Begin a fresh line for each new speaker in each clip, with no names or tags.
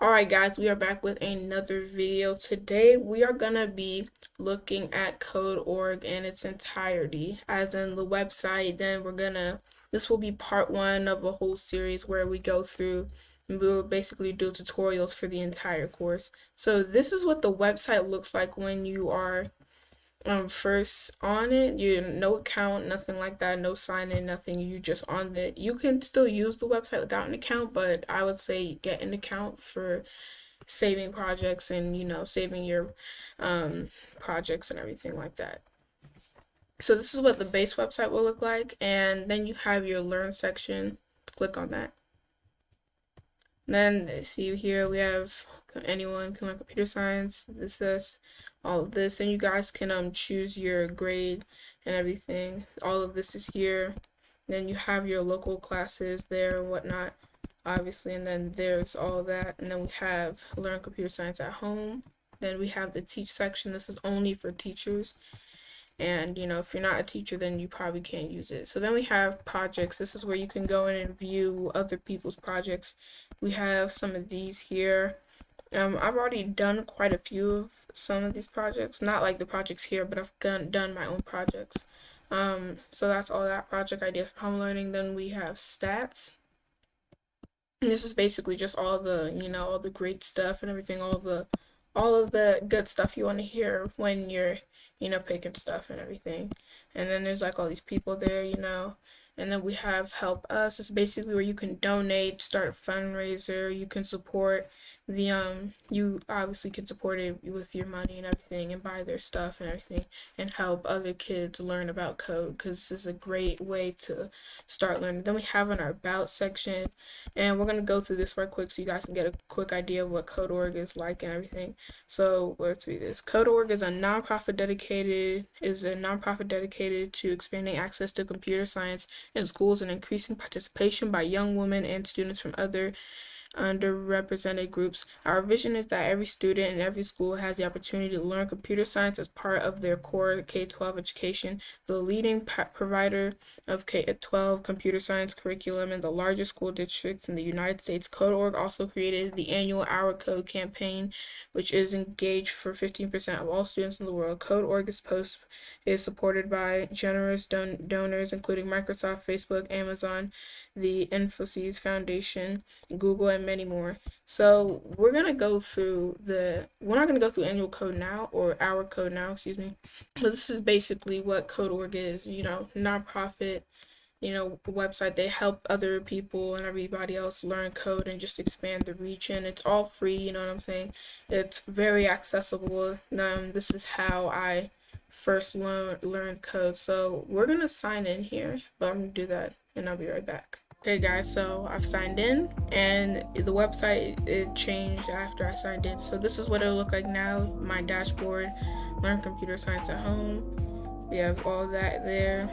Alright guys, we are back with another video. Today we are gonna be looking at code.org in its entirety, as in the website. This will be part one of a whole series where we go through and we will basically do tutorials for the entire course. So this is what the website looks like when you are first on it. You no account, nothing like that, no sign in, nothing. You just on it. You can still use the website without an account, but I would say get an account for saving projects and saving your projects and everything like that. So this is what the base website will look like, and then you have your learn section. Click on that. Then see here we have anyone can learn computer science, this, all of this, and you guys can choose your grade and everything. All of this is here. Then you have your local classes there and whatnot, obviously, and then there's all of that. And then we have learn computer science at home. Then we have the teach section. This is only for teachers. And if you're not a teacher, then you probably can't use it. So then we have projects. This is where you can go in and view other people's projects. We have some of these here. I've already done quite a few of some of these projects, not like the projects here, but I've done my own projects. So that's all that project idea for home learning. Then we have stats. And this is basically just all the all the great stuff and everything, all of the good stuff you want to hear when you're picking stuff and everything. And then there's like all these people there, and then we have help us. It's basically where you can donate, start a fundraiser. You can support you obviously can support it with your money and everything, and buy their stuff and everything, and help other kids learn about code, because this is a great way to start learning. Then we have an about section, and we're going to go through this right quick so you guys can get a quick idea of what code.org is like and everything. So let's read this. Code.org is a nonprofit dedicated to expanding access to computer science in schools and increasing participation by young women and students from other underrepresented groups. Our vision is that every student in every school has the opportunity to learn computer science as part of their core K-12 education. The leading provider of K-12 computer science curriculum in the largest school districts in the United States, Code.org also created the annual Our Code campaign, which is engaged for 15% of all students in the world. Code.org is supported by generous donors, including Microsoft, Facebook, Amazon, the Infosys Foundation, Google, and many more. So we're not going to go through annual code now, or our code now, excuse me. But this is basically what Code.org is, nonprofit, website. They help other people and everybody else learn code and just expand the reach, and it's all free, you know what I'm saying? It's very accessible. This is how I first learned code. So we're going to sign in here, but I'm going to do that and I'll be right back. Okay guys, so I've signed in, and the website, it changed after I signed in. So this is what it'll look like now. My dashboard, learn computer science at home. We have all that there.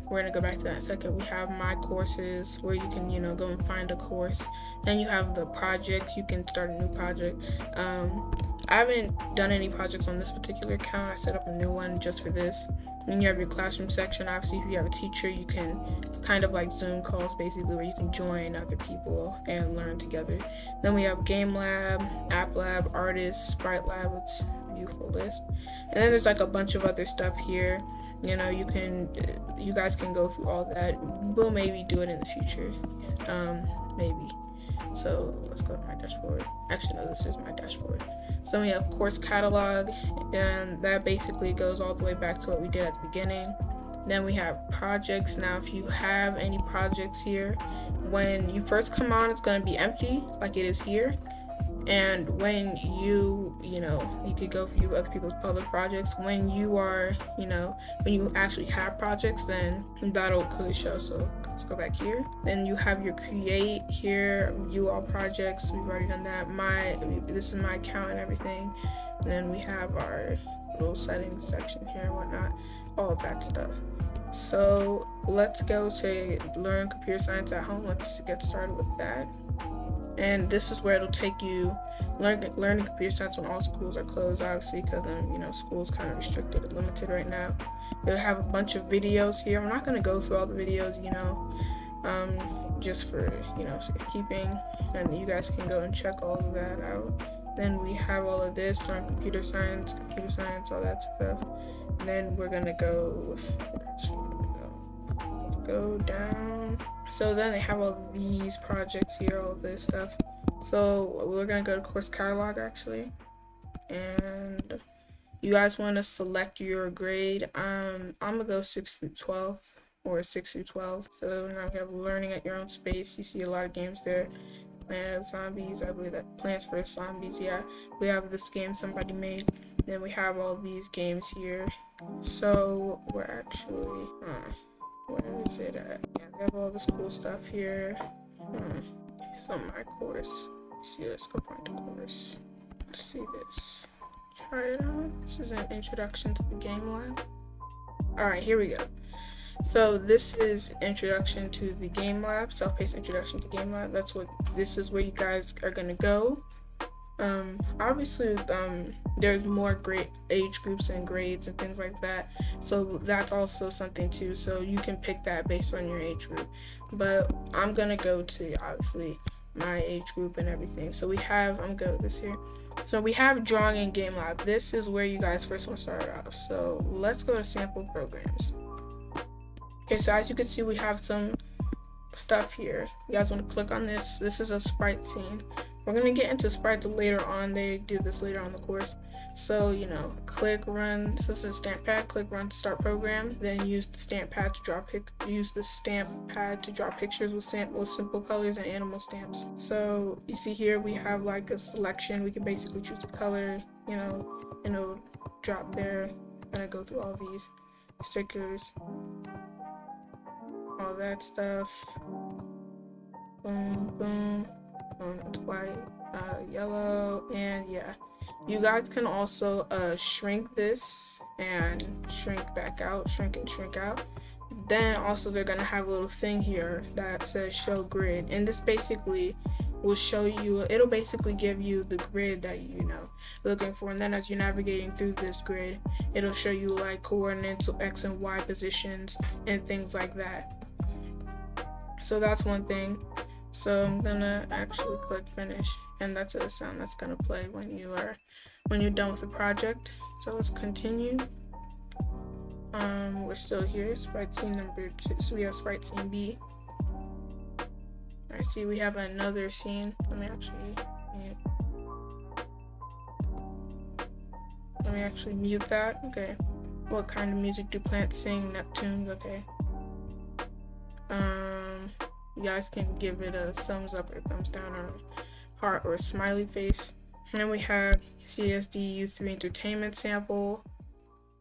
We're gonna go back to that in a second. We have my courses, where you can go and find a course. Then you have the projects. You can start a new project. I haven't done any projects on this particular account. I set up a new one just for this. Then you have your classroom section. Obviously, if you have a teacher, it's kind of like Zoom calls, basically, where you can join other people and learn together. Then we have Gamelab, App Lab, Artist, Sprite Lab. It's a beautiful list. And then there's like a bunch of other stuff here. You guys can go through all that. We'll maybe do it in the future, maybe. So let's go to my dashboard. Actually, no, this is my dashboard. So we have course catalog, and that basically goes all the way back to what we did at the beginning. Then we have projects. Now, if you have any projects here, when you first come on, it's going to be empty like it is here. And when you could go view other people's public projects. When you are, when you actually have projects, then that'll clearly show. So let's go back here. Then you have your create here, view all projects. We've already done that. This is my account and everything. And then we have our little settings section here and whatnot, all of that stuff. So let's go to learn computer science at home. Let's get started with that. And this is where it'll take you learning computer science when all schools are closed, obviously, because school's kind of restricted and limited right now. They'll have a bunch of videos here. I'm not going to go through all the videos, just for, you know, safekeeping, and you guys can go and check all of that out. Then we have all of this on computer science, all that stuff. And then we're gonna go, let's go down. So then they have all these projects here, all this stuff. So we're gonna go to course catalog actually, and you guys want to select your grade. I'm gonna go 6 through 12 or 6 through 12. So now we have learning at your own space. You see a lot of games there. Planet of Zombies, I believe that Plants vs Zombies. Yeah, we have this game somebody made. Then we have all these games here. So we're actually, where is it at? Yeah, we have all this cool stuff here. So my course. Let's see, let's go find the course. Let's see this. Try it out. This is an introduction to the Gamelab. Alright, here we go. So this is introduction to the Gamelab, self-paced introduction to Gamelab. This is where you guys are gonna go. Obviously, there's more great age groups and grades and things like that. So that's also something too. So you can pick that based on your age group. But I'm gonna go to obviously my age group and everything. So we have, I'm going to this here. So we have drawing in Gamelab. This is where you guys first want to start off. So let's go to sample programs. Okay, so as you can see, we have some stuff here. You guys want to click on this. This is a sprite scene. We're going to get into sprites later on. They do this later on the course. So, you know, click run. So this is stamp pad. Click run to start program. Then use the stamp pad to draw pictures with simple colors and animal stamps. So you see here we have like a selection. We can basically choose the color, you know, and it'll drop there. I'm gonna go through all these stickers, all that stuff. Boom, boom. It's white, yellow, and yeah. You guys can also shrink this and shrink back out, shrink and shrink out. Then also they're gonna have a little thing here that says show grid, and this basically will show you, it'll basically give you the grid that you know looking for. And then as you're navigating through this grid, it'll show you like coordinates, X and Y positions and things like that. So that's one thing. So I'm gonna actually click finish, and that's a sound that's gonna play when you're done with the project. So let's continue. We're still here, sprite scene number 2. So we have sprite scene B. I see we have another scene. Let me actually mute that. Okay. What kind of music do plants sing? Neptunes. Okay. You guys can give it a thumbs up or thumbs down or heart or a smiley face. And then we have CSD U3 entertainment sample.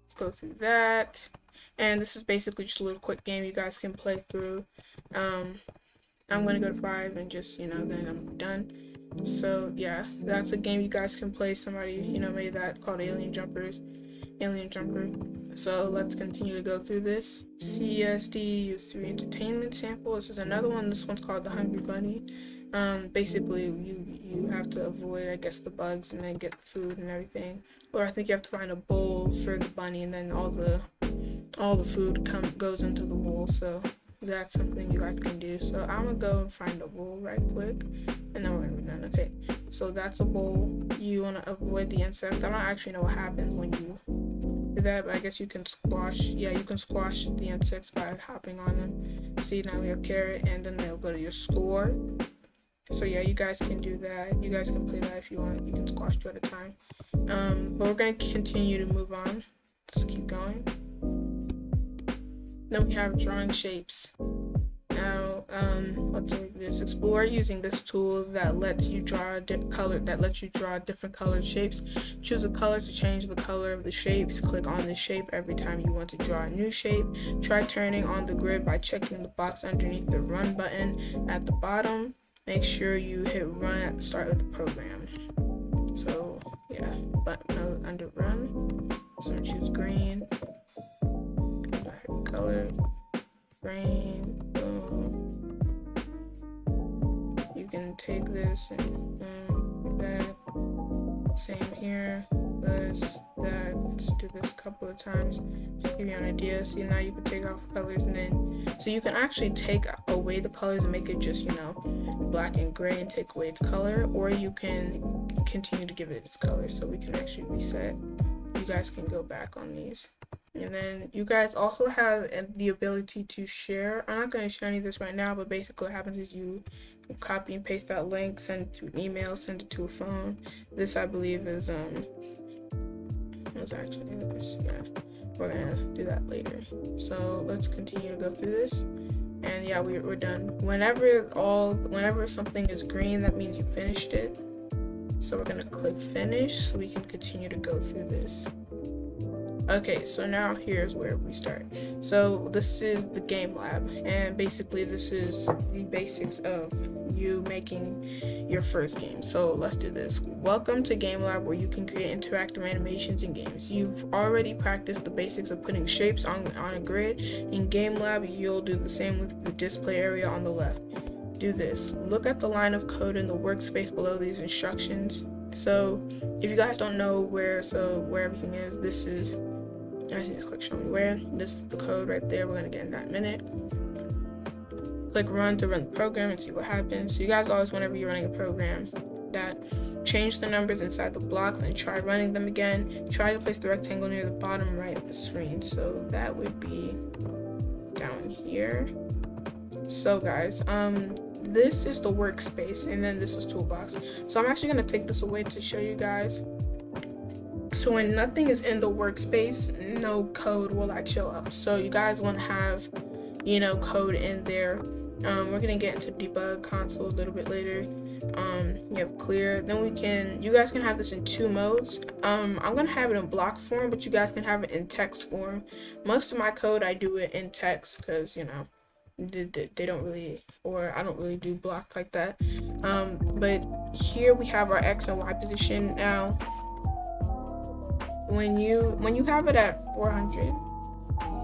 Let's go through that. And this is basically just a little quick game you guys can play through. I'm gonna go to 5 and just, you know, then I'm done. So yeah, that's a game you guys can play. Somebody, you know, made that called Alien Jumper. So let's continue to go through this. CSD U3 entertainment sample. This is another one. This one's called the Hungry Bunny. Basically you have to avoid, I guess, the bugs and then get the food and everything. Or I think you have to find a bowl for the bunny, and then all the food goes into the bowl. So that's something you guys can do. So I'm gonna go and find a bowl right quick, and then we're gonna be done. Okay, so that's a bowl. You wanna avoid the insects. I don't actually know what happens when you do that, but I guess you can squash. Yeah, you can squash the insects by hopping on them. See, now we have carrot, and then they'll go to your score. So yeah, you guys can do that. You guys can play that if you want. You can squash 2 at a time. But we're gonna continue to move on. Let's keep going. Then we have drawing shapes. Now, let's do this. Explore using this tool that lets you draw different colored shapes. Choose a color to change the color of the shapes. Click on the shape every time you want to draw a new shape. Try turning on the grid by checking the box underneath the run button at the bottom. Make sure you hit run at the start of the program. So yeah, button under run. So I'm gonna choose green. Color, green, boom. You can take this and like that. Same here. this, that. Let's do this a couple of times just to give you an idea. See, now you can take off colors, and then so you can actually take away the colors and make it just, you know, black and gray and take away its color, or you can continue to give it its color. So we can actually reset. You guys can go back on these. And then you guys also have the ability to share. I'm not going to share any of this right now, but basically what happens is you copy and paste that link, send it to an email, send it to a phone. This, I believe, is actually this. Yeah, we're gonna do that later. So let's continue to go through this. And yeah, we're done. Whenever something is green, that means you finished it. So we're gonna click finish so we can continue to go through this. Okay, so now here's where we start. So this is the Gamelab, and basically this is the basics of you making your first game. So let's do this. Welcome to Gamelab, where you can create interactive animations in games. You've already practiced the basics of putting shapes on a grid. In Gamelab, you'll do the same with the display area on the left. Do this. Look at the line of code in the workspace below these instructions. So if you guys don't know where everything is, this is, I just click show me where. This is the code right there. We're gonna get in that minute. Click run to run the program and see what happens. So you guys always, whenever you're running a program, that change the numbers inside the block, then try running them again. Try to place the rectangle near the bottom right of the screen. So that would be down here. So guys, this is the workspace, and then this is toolbox. So I'm actually gonna take this away to show you guys. So when nothing is in the workspace, no code will like show up. So you guys want to have, you know, code in there. We're gonna get into debug console a little bit later. You have clear. Then you guys can have this in two modes. I'm gonna have it in block form, but you guys can have it in text form. Most of my code, I do it in text because, you know, they don't really, or I don't really do blocks like that. But here we have our X and Y position. Now when you have it at 400,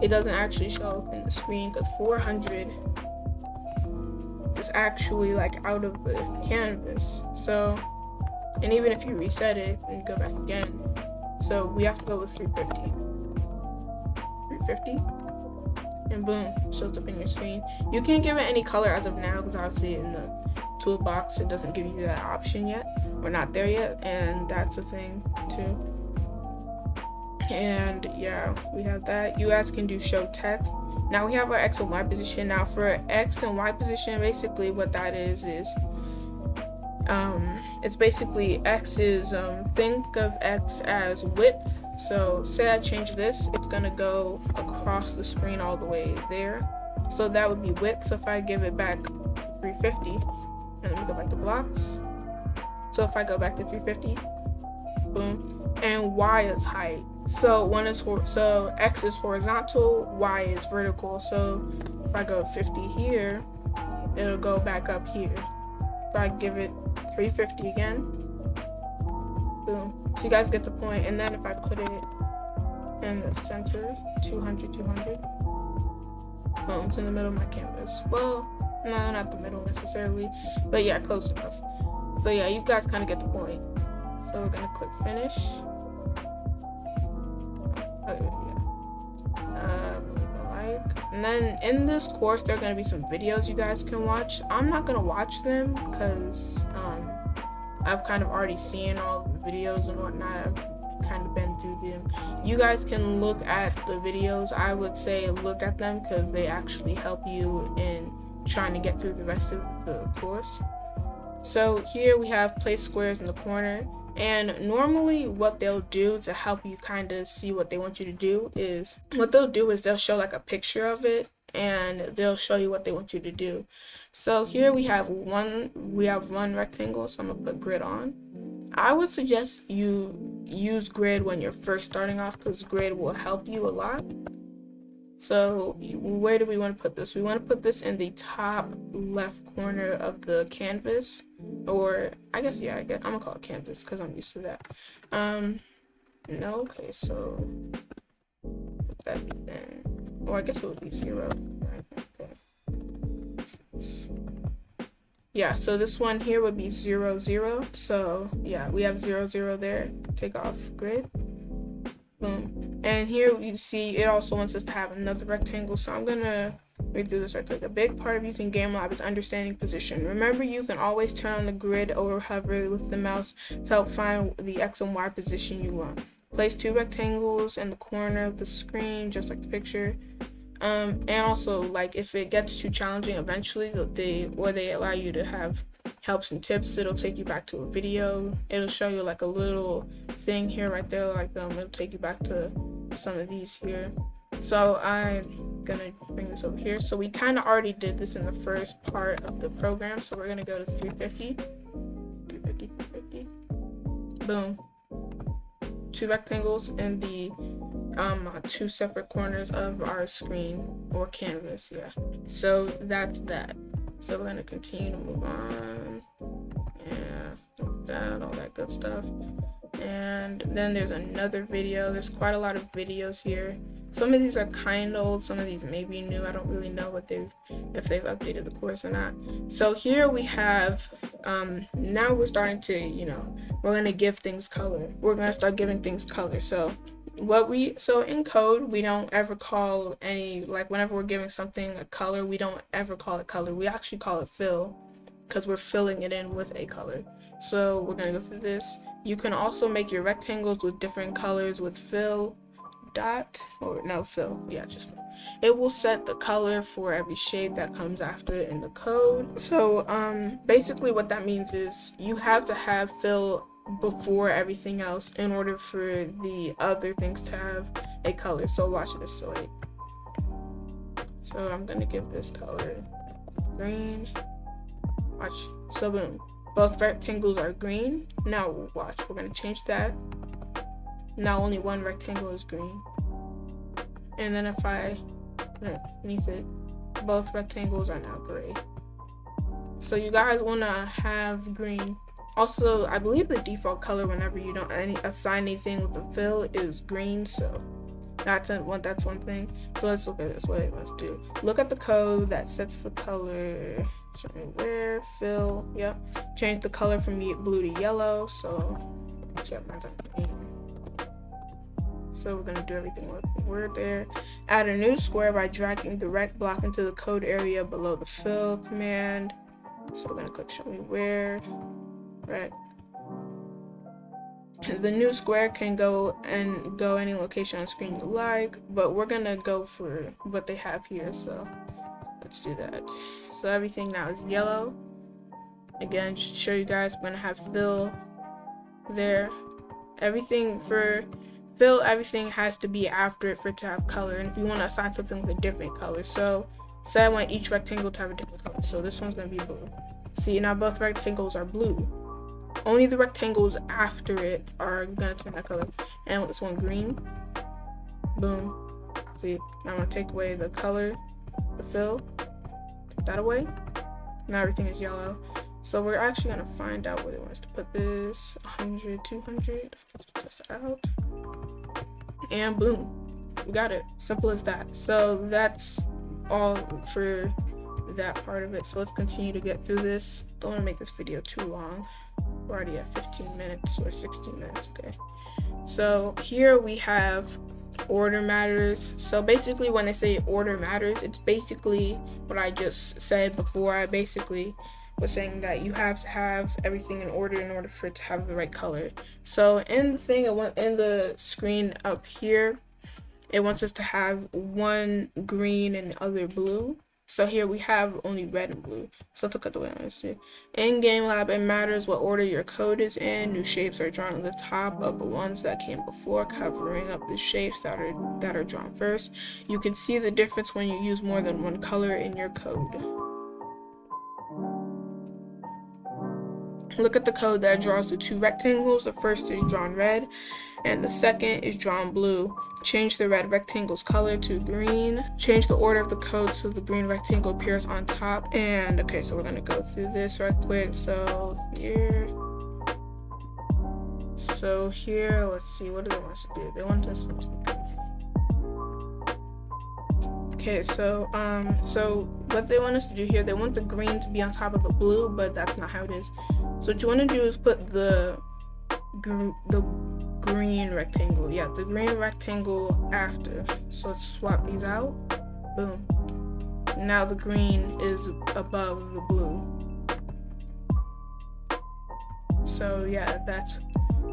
it doesn't actually show up in the screen because 400 is actually like out of the canvas. So, and even if you reset it and go back again, so we have to go with 350, and boom, shows up in your screen. You can't give it any color as of now because obviously in the toolbox it doesn't give you that option yet. We're not there yet, and that's a thing too. And yeah, we have that. You guys can do show text. Now we have our X and Y position. Now for X and Y position, basically what that is it's basically X is think of X as width. So say I change this, it's gonna go across the screen all the way there. So that would be width. So if I give it back 350, and let me go back to blocks. So if I go back to 350, boom, and Y is height. So so X is horizontal, Y is vertical. So if I go 50 here, it'll go back up here. If I give it 350 again, boom. So you guys get the point. And then if I put it in the center, 200, boom, it's in the middle of my canvas. Well, no, not the middle necessarily, but yeah, close enough. So yeah, you guys kind of get the point. So we're gonna click finish. Okay, yeah. And then in this course, there are gonna be some videos you guys can watch. I'm not gonna watch them because I've kind of already seen all the videos and whatnot. I've kind of been through them. You guys can look at the videos. I would say look at them because they actually help you in trying to get through the rest of the course. So here we have place squares in the corner. And normally what they'll do to help you kind of see what they want you to do is, they'll show like a picture of it and they'll show you what they want you to do. So here we have one rectangle, so I'm gonna put grid on. I would suggest you use grid when you're first starting off because grid will help you a lot. So where do we want to put this? We want to put this in the top left corner of the canvas, or I guess I'm gonna call it canvas because I'm used to that. No, okay, so that'd be then, or I guess it would be 0. Right, okay. yeah, so this one here would be 0, 0. So yeah, we have 0, 0 there. Take off grid. Boom. And here you see it also wants us to have another rectangle. So I'm gonna read through this right quick. A big part of using Gamelab is understanding position. Remember, you can always turn on the grid or hover with the mouse to help find the X and Y position you want. Place 2 rectangles in the corner of the screen, just like the picture. And also, like, if it gets too challenging, eventually they allow you to have helps and tips. It'll take you back to a video. It'll show you like a little thing here right there, like it'll take you back to some of these here. So I'm gonna bring this over here. So we kind of already did this in the first part of the program, so we're gonna go to 350. Boom. 2 rectangles in the 2 separate corners of our screen or canvas. Yeah, so that's that. So we're gonna continue to move on. Yeah, that, all that good stuff. And then there's another video. There's quite a lot of videos here. Some of these are kind of old, some of these may be new. I don't really know what if they've updated the course or not. So here we have now we're starting to, you know, we're gonna give things color. We're gonna start giving things color. So in code, we don't ever call any, like, whenever we're giving something a color, we don't ever call it color. We actually call it fill, because we're filling it in with a color. So we're gonna go through this. You can also make your rectangles with different colors with fill dot, or no, fill, yeah, just fill. It will set the color for every shade that comes after it in the code. So basically what that means is you have to have fill before everything else in order for the other things to have a color. So watch this. So I'm gonna give this color green. Watch. So boom, both rectangles are green. Now watch, we're gonna change that. Now only one rectangle is green. And then if I underneath it, both rectangles are now gray. So you guys wanna have green. Also, I believe the default color whenever you don't assign anything with a fill is green, so that's one thing. So let's look at this. Look at the code that sets the color. Show me where, fill, yep. Change the color from blue to yellow, so so we're gonna do everything with the word there. Add a new square by dragging the rect block into the code area below the fill command. So we're gonna click show me where. Right. The new square can go any location on screen you like, but we're gonna go for what they have here, so let's do that. So everything now is yellow. Again, just to show you guys, we're gonna have fill there. Everything for fill, everything has to be after it for it to have color. And if you want to assign something with a different color, so say I want each rectangle to have a different color. So this one's gonna be blue. See, now both rectangles are blue. Only the rectangles after it are gonna turn that color. And with this one green, boom. See, now I'm gonna take away the color, the fill, take that away. Now everything is yellow. So we're actually gonna find out where they want us to put this. 100, 200, test it out. And boom, we got it. Simple as that. So that's all for that part of it. So let's continue to get through this. Don't want to make this video too long. We're already at 15 minutes or 16 minutes. Okay, so here we have order matters. So basically when I say order matters, it's basically what I just said before. I basically was saying that you have to have everything in order for it to have the right color. So in the screen up here, it wants us to have one green and the other blue. So here we have only red and blue. So let's look at the way I understand. In Gamelab, it matters what order your code is in. New shapes are drawn on the top of the ones that came before, covering up the shapes that are drawn first. You can see the difference when you use more than one color in your code. Look at the code that draws the 2 rectangles. The first is drawn red and the second is drawn blue. Change the red rectangle's color to green. Change the order of the code so the green rectangle appears on top. And okay, so we're gonna go through this right quick. So here, let's see, what do they want us to do? They want us to Okay, so what they want us to do here, they want the green to be on top of the blue, but that's not how it is. So what you want to do is put the green rectangle, the green rectangle after. So let's swap these out. Boom. Now the green is above the blue. So yeah, that's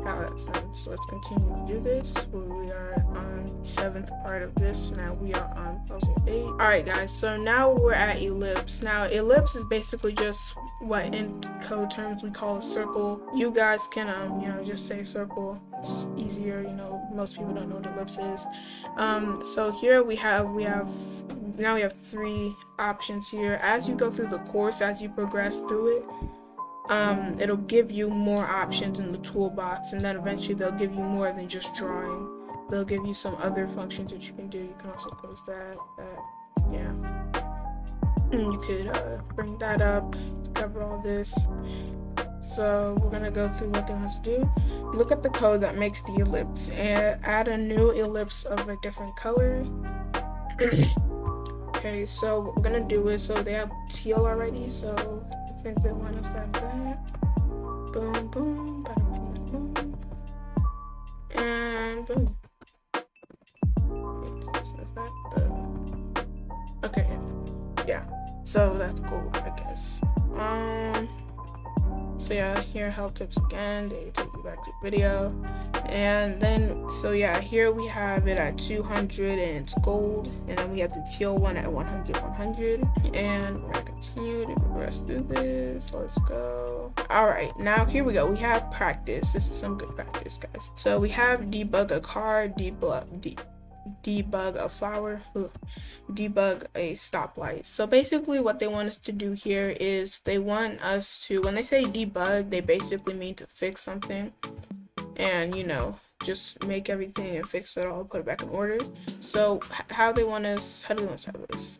how that's done. So let's continue to do this. We are on 7th part of this. Now we are on puzzle 8. Alright guys, so now we're at ellipse. Now ellipse is basically just what in code terms we call a circle. You guys can just say circle. It's easier, most people don't know what ellipse is. So here we have 3 options here. As you go through the course, as you progress through it, it'll give you more options in the toolbox, and then eventually they'll give you more than just drawing. They'll give you some other functions that you can do. You can also close that, yeah. And you could bring that up to cover all this. So we're gonna go through what they want us to do. Look at the code that makes the ellipse and add a new ellipse of a different color. Okay, so what we're gonna do is, so they have teal already, so I think they want us to have that. Boom, boom, boom, boom, and boom. Okay, yeah. So that's cool, I guess. So yeah, here help tips again. They take you back to the video, and then here we have it at 200 and it's gold, and then we have the teal one at 100, and we're gonna continue to progress through this. Let's go. All right, now here we go. We have practice. This is some good practice, guys. So we have debug a car, debug a flower, debug a stoplight. So basically what they want us to do here is they want us to, when they say debug, they basically mean to fix something and just make everything and fix it all, put it back in order. So how do they want us to have this?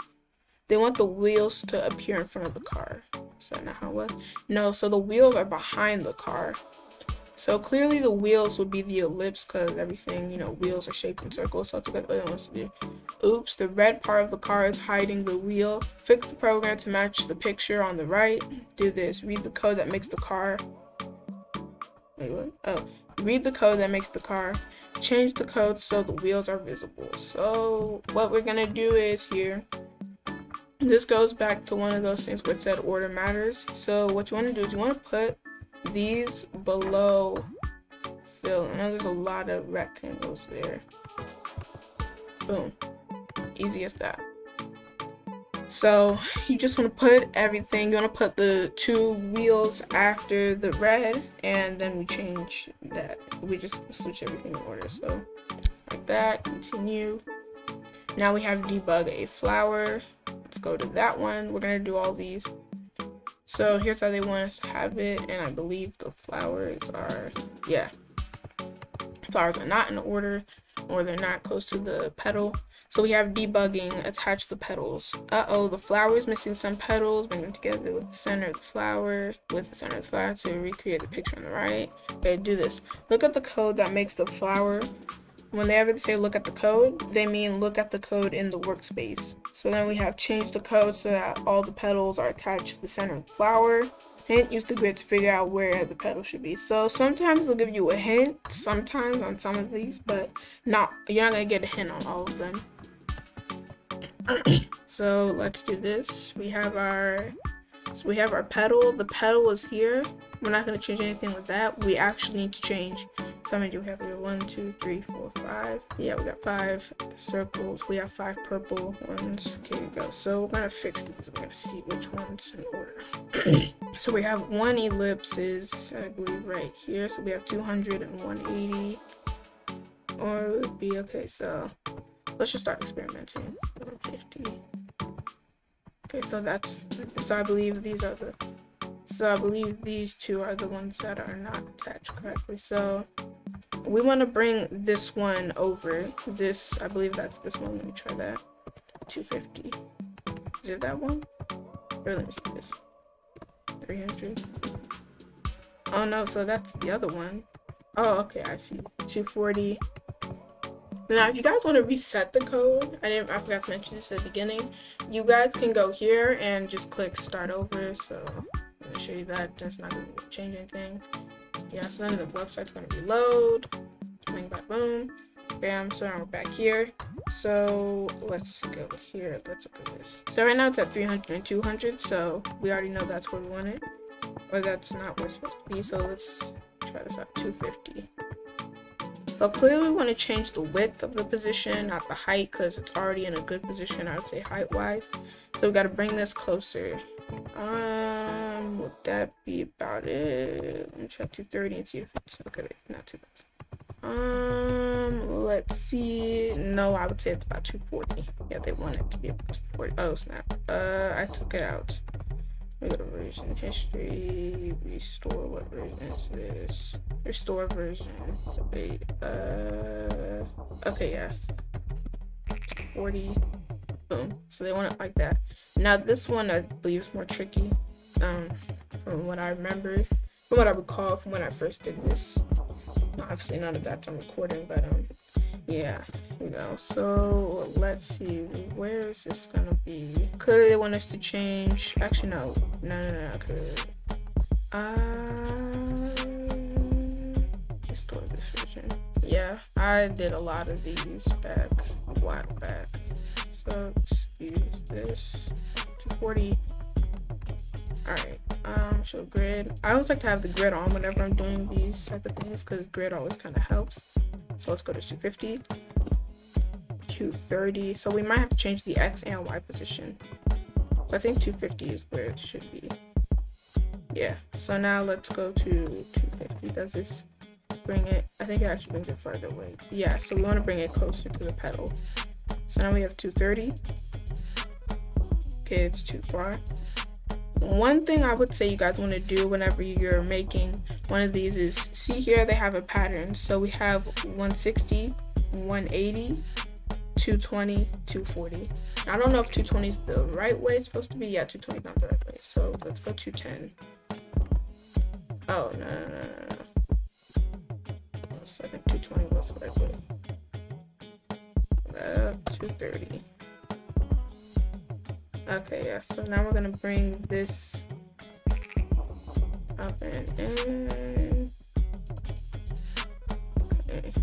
They want the wheels to appear in front of the car. Is that not how it was? No, so the wheels are behind the car. So clearly the wheels would be the ellipse because everything, wheels are shaped in circles. So that's what it wants to do. Oops, the red part of the car is hiding the wheel. Fix the program to match the picture on the right. Do this. Read the code that makes the car. Wait, what? Oh, read the code that makes the car. Change the code so the wheels are visible. So what we're going to do is here. This goes back to one of those things where it said order matters. So what you want to do is you want to put these below fill. I know there's a lot of rectangles there. Boom. Easy as that. So you just want to put everything. You want to put the 2 wheels after the red, and then we change that. We just switch everything in order. So like that. Continue. Now we have debug a flower. Let's go to that one. We're gonna do all these. So here's how they want us to have it, and I believe the flowers are, flowers are not in order, or they're not close to the petal. So we have debugging, attach the petals. The flower is missing some petals, bring them together with the center of the flower, to recreate the picture on the right. Okay, do this. Look at the code that makes the flower. When they ever say look at the code, they mean look at the code in the workspace. So then we have change the code so that all the petals are attached to the center of the flower. Hint, use the grid to figure out where the petal should be. So sometimes they'll give you a hint, sometimes on some of these, but you're not gonna get a hint on all of them. So let's do this. We have our petal. The petal is here. We're not gonna change anything with that. We actually need to change. So how many do we have here? 1, 2, 3, 4, 5. Yeah, we got 5 circles. We have 5 purple ones. Okay, here we go. So we're gonna fix these. We're gonna see which ones in order. So we have 1 ellipses, I believe, right here. So we have 200 and 180. Or it would be, okay, so let's just start experimenting. 150. Okay, so I believe these are I believe these 2 are the ones that are not attached correctly. So we want to bring this one over. I believe that's this one. Let me try that. 250. Is it that one? Or let me see this. 300. Oh no, so that's the other one. Oh, okay, I see. 240. Now, if you guys want to reset the code, I forgot to mention this at the beginning. You guys can go here and just click start over. So I'm gonna show you that that's not gonna change anything. Yeah, so then the website's gonna reload. Bing, back, boom, bam. So now we're back here. So let's go here. Let's look at this. So right now it's at 300 and 200. So we already know that's where we want it, or that's not where it's supposed to be. So let's try this out. 250. So clearly we want to change the width of the position, not the height, because it's already in a good position, I would say height-wise. So we got to bring this closer. Would that be about it? Let me try 230 and see if it's okay. Not too bad. Let's see. No, I would say it's about 240. Yeah, they want it to be about 240. Oh snap. I took it out. We go to version history, restore. What version is this? Restore version. Wait, okay, yeah. 40. Boom. So they want it like that. Now this one I believe is more tricky. From what I remember, from what I recall from when I first did this. Obviously none of that's on recording, but yeah, here we go. So let's see, where is this gonna be? Clearly they want us to change. Actually, no. Okay. Restore this version. Yeah, I did a lot of these back a while back. So let's use this 240. Alright, show grid. I always like to have the grid on whenever I'm doing these type of things because grid always kind of helps. So let's go to 250, 230. So we might have to change the X and Y position. So I think 250 is where it should be. Yeah, so now let's go to 250. Does this bring it? I think it actually brings it further away. Yeah, so we want to bring it closer to the pedal. So now we have 230. Okay, it's too far. One thing I would say you guys want to do whenever you're making one of these is, see here they have a pattern. So we have 160, 180, 220, 240. I don't know if 220 is the right way it's supposed to be. Yeah, 220 is not the right way. So let's go 210. Oh, no. I think 220 was the right way. 230. Okay, yeah, so now we're gonna bring this up and in. Okay.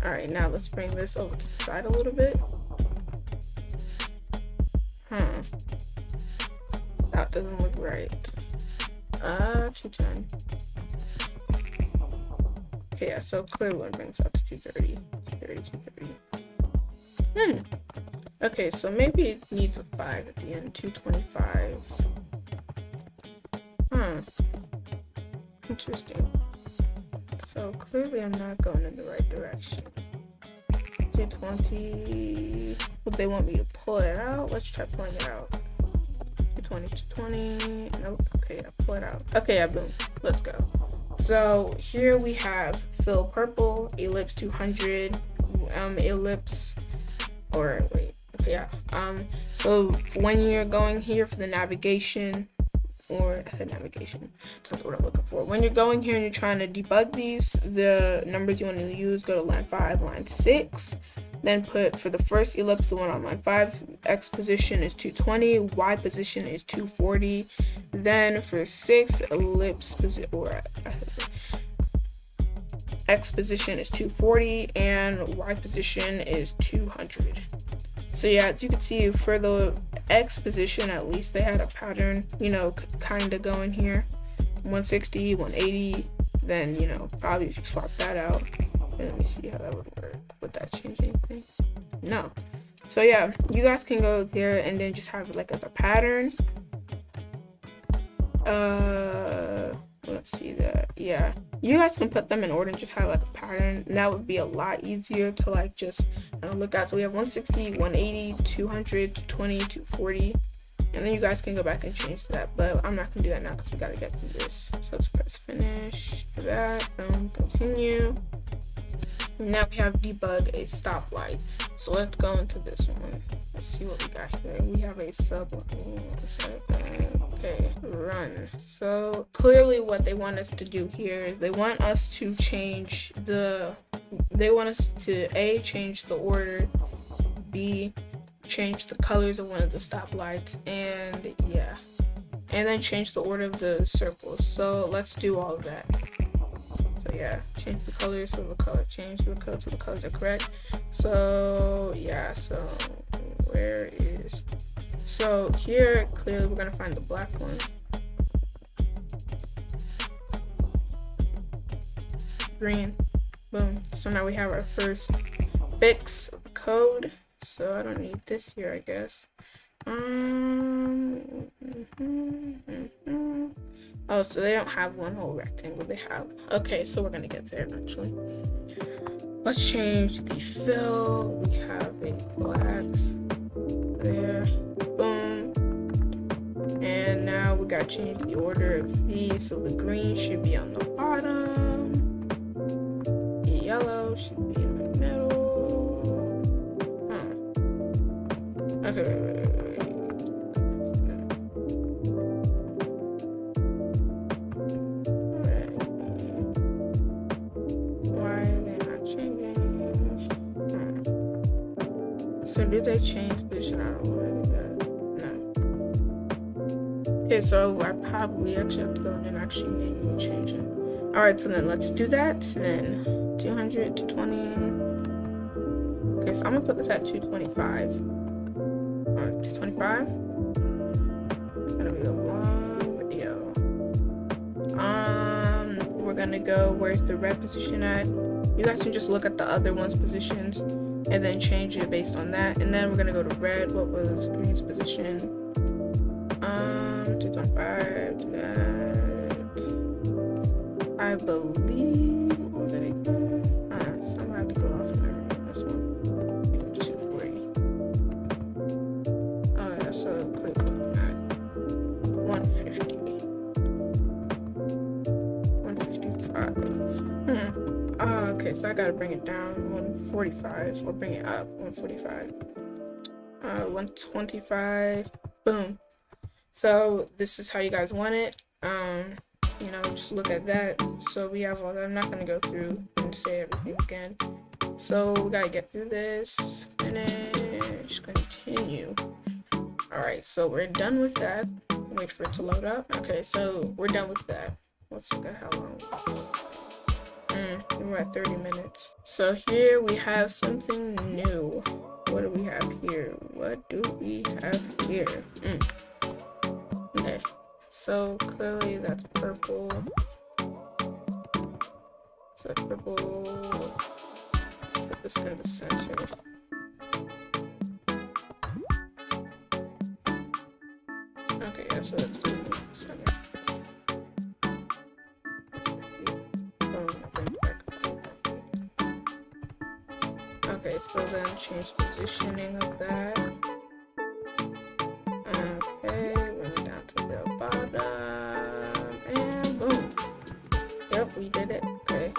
Alright, now let's bring this over to the side a little bit. That doesn't look right. 210. Okay, yeah, so clearly one brings up to 230. 230. Okay, so maybe it needs a 5 at the end. 225. Interesting. So clearly I'm not going in the right direction. 220. Would they want me to pull it out? Let's try pulling it out. 220. Nope. Okay, yeah, pull it out. Okay, yeah, boom. Let's go. So here we have fill purple, ellipse 200, ellipse, or wait. Yeah, so when you're going here for the navigation, or I said navigation, that's not what I'm looking for. When you're going here and you're trying to debug these, the numbers you want to use, go to line 5, line 6, then put for the first ellipse, the one on line 5, X position is 220, Y position is 240, then for 6, ellipse position, or X position is 240, and Y position is 200. So yeah, as you can see, for the X position, at least they had a pattern, you know, kind of going here. 160, 180, then, you know, probably if you swap that out, and let me see how that would work. Would that change anything? No. So yeah, you guys can go there and then just have it like as a pattern. Let's see that. Yeah, you guys can put them in order and just have like a pattern, and that would be a lot easier to like just look at. So we have 160, 180, 200, 220, 240, and then you guys can go back and change that, but I'm not gonna do that now because we gotta get through this. So let's press finish for that. Continue. Now we have debug a stoplight. So let's go into this one. Let's see what we got here. We have a sub. Okay, run. So clearly what they want us to do here is they want us to change the they want us to A, change the order, B, change the colors of one of the stoplights, and yeah, and then change the order of the circles. So let's do all of that. So yeah, change the colors so the color change the color so the colors are correct. So yeah, so where is, so here clearly we're gonna find the black one. Green. Boom. So now we have our first fix of the code. So I don't need this here, I guess. Oh, so they don't have one whole rectangle. They have. Okay, so we're gonna get there eventually. Let's change the fill. We have a black there. Boom. And now we gotta change the order of these. So the green should be on the bottom. The yellow should be in the middle. Okay, wait. Why are they not changing? So did they change position? I don't know. No. Okay, so I probably actually have to go in and actually manually change it. Alright, so then let's do that. Then 200 to 20. Okay, so I'm gonna put this at 225. 225. It's gonna be a long video. We're gonna go, where's the red position at? You guys can just look at the other one's positions and then change it based on that. And then we're gonna go to red. What was green's position? 225 to that. I believe, what was it again? So I'm gonna have to go off this one. 240. So click at 150. 155. Okay, so I gotta bring it down 145 or bring it up 145. 125. Boom. So this is how you guys want it. You know, just look at that. So we have all that. I'm not gonna go through and say everything again. So we gotta get through this. Finish. Continue. Alright, so we're done with that. Wait for it to load up. Okay, so we're done with that. Let's look at how long. We're at 30 minutes. So here we have something new. What do we have here? What do we have here? Okay, so clearly that's purple. So purple. Let's put this in the center. Okay, yeah, so that's good in the center. Okay, so then change positioning of that. Okay, bring it down to the bottom, and boom. Yep, we did it. Okay.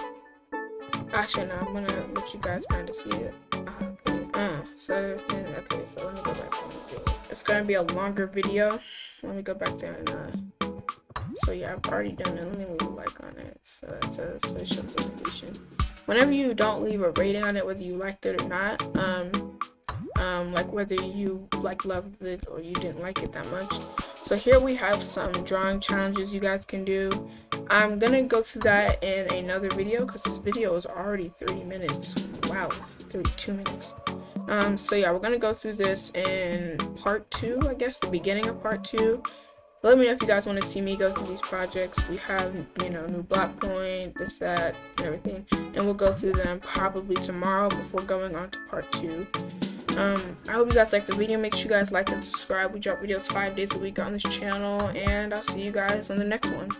Actually, no, I'm gonna let you guys kind of see it. Okay. So let me go back and do it. It's gonna be a longer video. Let me go back there and so yeah, I've already done it. Let me leave a like on it. So it says, so it shows the completion. Whenever you don't leave a rating on it, whether you liked it or not, like whether you loved it or you didn't like it that much. So here we have some drawing challenges you guys can do. I'm gonna go through that in another video because this video is already 30 minutes. Wow, 32 minutes. So yeah, we're gonna go through this in part 2, I guess, the beginning of part 2. Let me know if you guys want to see me go through these projects. We have, you know, new block point, this, that, and everything. And we'll go through them probably tomorrow before going on to part 2. I hope you guys liked the video. Make sure you guys like and subscribe. We drop videos 5 days a week on this channel. And I'll see you guys on the next one.